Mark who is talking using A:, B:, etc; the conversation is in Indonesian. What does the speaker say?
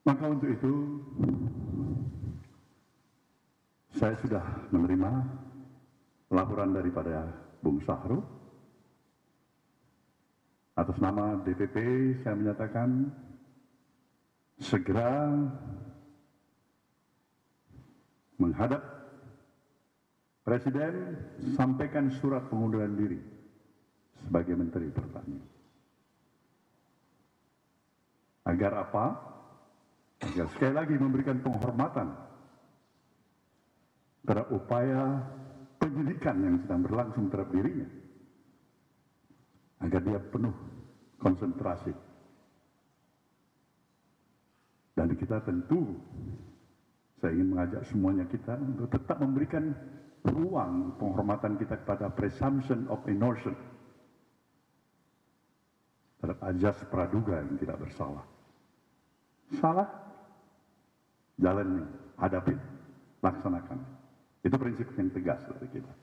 A: Maka untuk itu, saya sudah menerima laporan daripada Bung Sahrul. Atas nama DPP, saya menyatakan segera menghadap Presiden, sampaikan surat pengunduran diri sebagai Menteri Pertanian. Agar apa? Agar sekali lagi memberikan penghormatan terhadap upaya penyidikan yang sedang berlangsung terhadap dirinya, agar dia penuh konsentrasi. Dan kita tentu, saya ingin mengajak semuanya kita untuk tetap memberikan ruang penghormatan kita kepada presumption of innocence terhadap ajas praduga yang tidak bersalah. Salah, jalani, hadapi, laksanakan. Itu prinsip yang tegas dari kita.